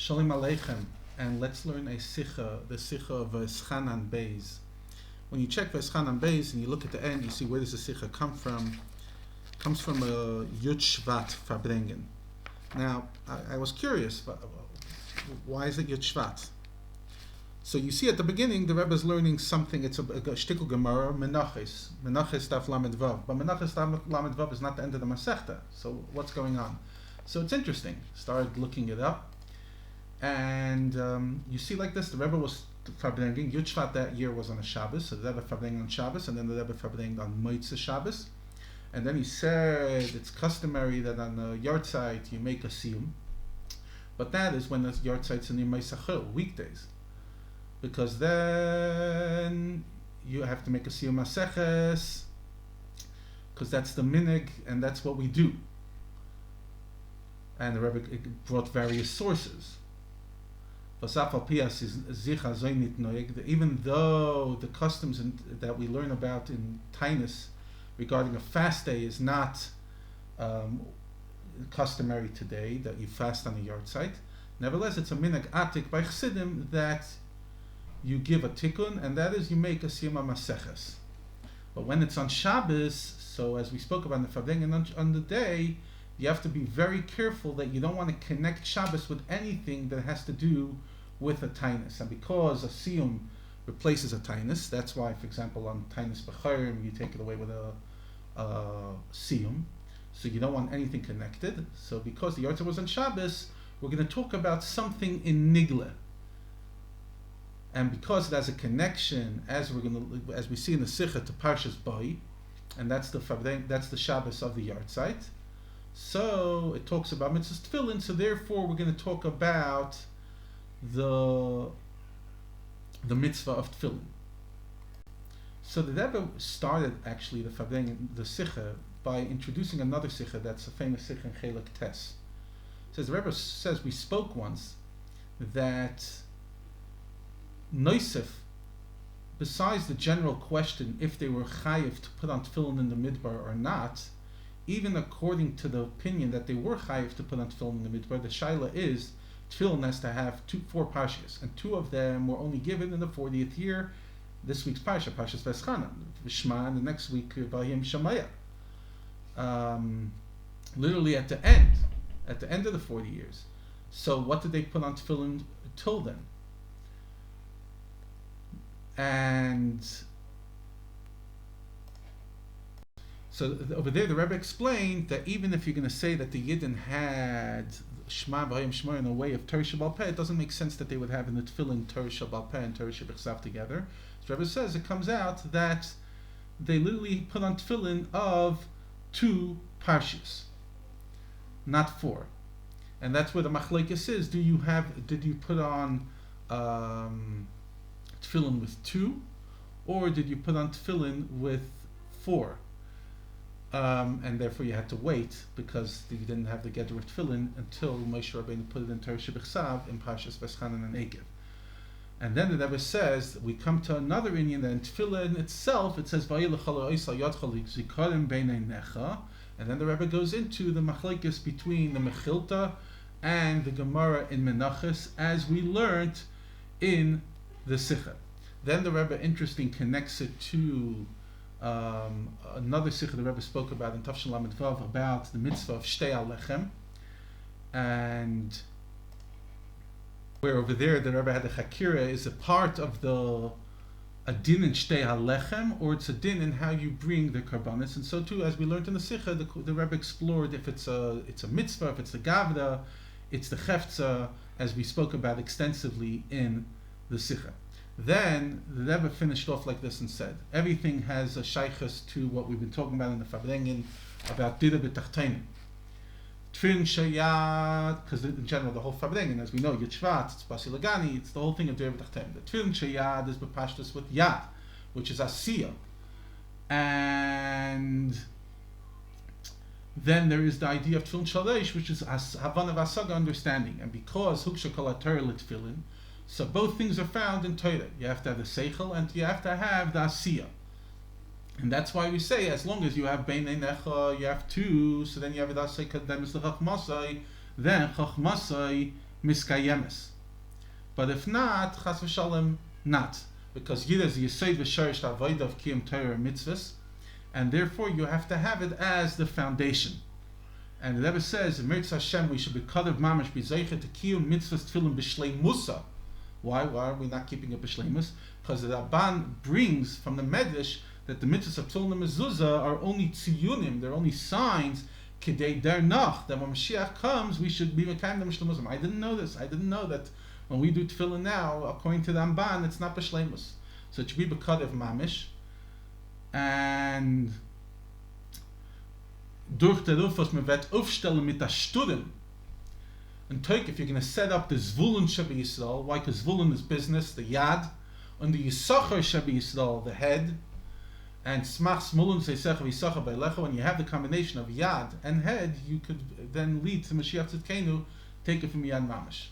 Shalom Aleichem, and let's learn a Sikha, the Sikha of Vaeschanan Beis. When you check Vaeschanan Beis and you look at the end, you see where does the Sikha come from. It comes from a Yud Shvat farbrengen. Now, I was curious, why is it Yud Shvat? So you see at the beginning, the Rebbe is learning something. It's a shtickle Gemara, Menachos Daf Lamed Vav. But Menachos Daf Lamed Vav is not the end of the Masechta. So what's going on? So it's interesting. Started looking it up. And you see like this, the Rebbe was farbrengen. Yud Shvat that year was on a Shabbos, so the Rebbe farbrengen on Shabbos, and then the Rebbe farbrengen on Motzei Shabbos. And then he said it's customary that on the yard site you make a siyum, but that is when the yard site's in the Meisachil, weekdays, because then you have to make a siyum maseches, because that's the minig, and that's what we do. And the Rebbe brought various sources. Even though the customs that we learn about in Tainus regarding a fast day is not customary today, that you fast on a yard site, nevertheless it's a minhag atik by Chassidim that you give a tikkun, and that is you make a siyum maseches. But when it's on Shabbos, so as we spoke about in the farbrengen on the day, you have to be very careful that you don't want to connect Shabbos with anything that has to do with a tainus. And because a siyum replaces a tainus, that's why, for example, on tainus b'chayrim, you take it away with a siyum. So you don't want anything connected. So because the Yartzah was on Shabbos, we're going to talk about something in Nigle. And because it has a connection, as we see in the Sikha, to Parshas Bai, and that's the Shabbos of the yard site. So it talks about mitzvahs tefillin. So therefore, we're going to talk about the mitzvah of tefillin. So the Rebbe started actually the Sikha by introducing another Sikha that's a famous Sikha in Chelek Tes. The Rebbe says we spoke once that Noisef, besides the general question if they were chayiv to put on tefillin in the midbar or not, even according to the opinion that they were chayiv to put on tefillin in the midbar, the shaila is tefillin has to have 4 parshas, and 2 of them were only given in the 40th year. This week's parsha, Parshas Vaeschanan, Vishma, and the next week Vayim Shamaya. Literally at the end of the 40 years. So what did they put on tefillin till then? And so over there, the Rebbe explained that even if you're going to say that the Yidden had Shema V'Hayim Shema in a way of Torah Shebal Peh, it doesn't make sense that they would have in the Tefillin Torah Shebal Peh and Torah Shebechsav together. So the Rebbe says it comes out that they literally put on Tefillin of 2 parshas, not 4, and that's where the machlekes is. Did you put on tefillin with 2, or did you put on tefillin with 4? And therefore you had to wait because you didn't have the gather of tefillin until Moshe Rabbeinu put it in Torah Shebechsav in Parshas Vaeschanan and Ekev. And then the Rebbe says we come to another inyan that in tefillin itself it says and then the Rebbe goes into the machlekes between the Mechilta and the Gemara in Menachos, as we learned in the Sikha. Then the Rebbe, interesting, connects it to another Sikha the Rebbe spoke about in Tafshin Lamed Vav about the mitzvah of Shtei Alechem, and where over there the Rebbe had the Chakira. Is a part of a din in Shtei Alechem, or it's a din in how you bring the karbanis? And so too, as we learned in the Sikha, the Rebbe explored if it's a mitzvah, if it's the gavda, it's the cheftza, as we spoke about extensively in the Sikha. Then the Rebbe finished off like this and said, everything has a shaykhus to what we've been talking about in the farbrengen about dira b'tachtenim. Tfilin shayad, because in general the whole farbrengen, as we know, Yud Shvat, it's Basi Lagani, it's the whole thing of dira b'tachtenim. The tfilin shayad is b'pashtus with yad, which is asiyah. And then there is the idea of tfilin shalish, which is havana v'asaga, understanding. And because huksha kol ha-Torah l'tfilin, so both things are found in Torah. You have to have the seichel and you have to have the asiyah. And that's why we say, as long as you have beinei necha, you have 2, so then you have the asiyah, then chachmasai miskayemes. But if not, chas v'shalom, not. Because Yid is Yesod v'shorish avodah of Kiyum Torah mitzvahs, and therefore you have to have it as the foundation. And the Rebbe says, in Mirz Hashem, we should be kadev mamash b'zeicha to Kiyum mitzvahs tefillin b'shleimusa. Why are we not keeping it b'shleimus? Because the Rabban brings from the Medrash that the mitzvahs of tefillin and mezuzah are only tziyunim, they're only signs, kidei der nach, that when Mashiach comes, we should be mekayim the mishlemusim. I didn't know this. I didn't know that when we do tefillin now, according to the Ramban, it's not b'shleimus. So it should be b'kadev mamish. And durch der Rufus, man wird aufstellen mit der Sturim. And take, if you're going to set up the Zvulun Shabbat Yisrael, why? Because Zvulun is business, the Yad, and the Yisachar Shabbat Yisrael, the head, and Smach Smulun Seisecha V'Yisachar Beilecha, when you have the combination of Yad and head, you could then lead to Mashiach Tzidkenu, take it from Yad Mamash.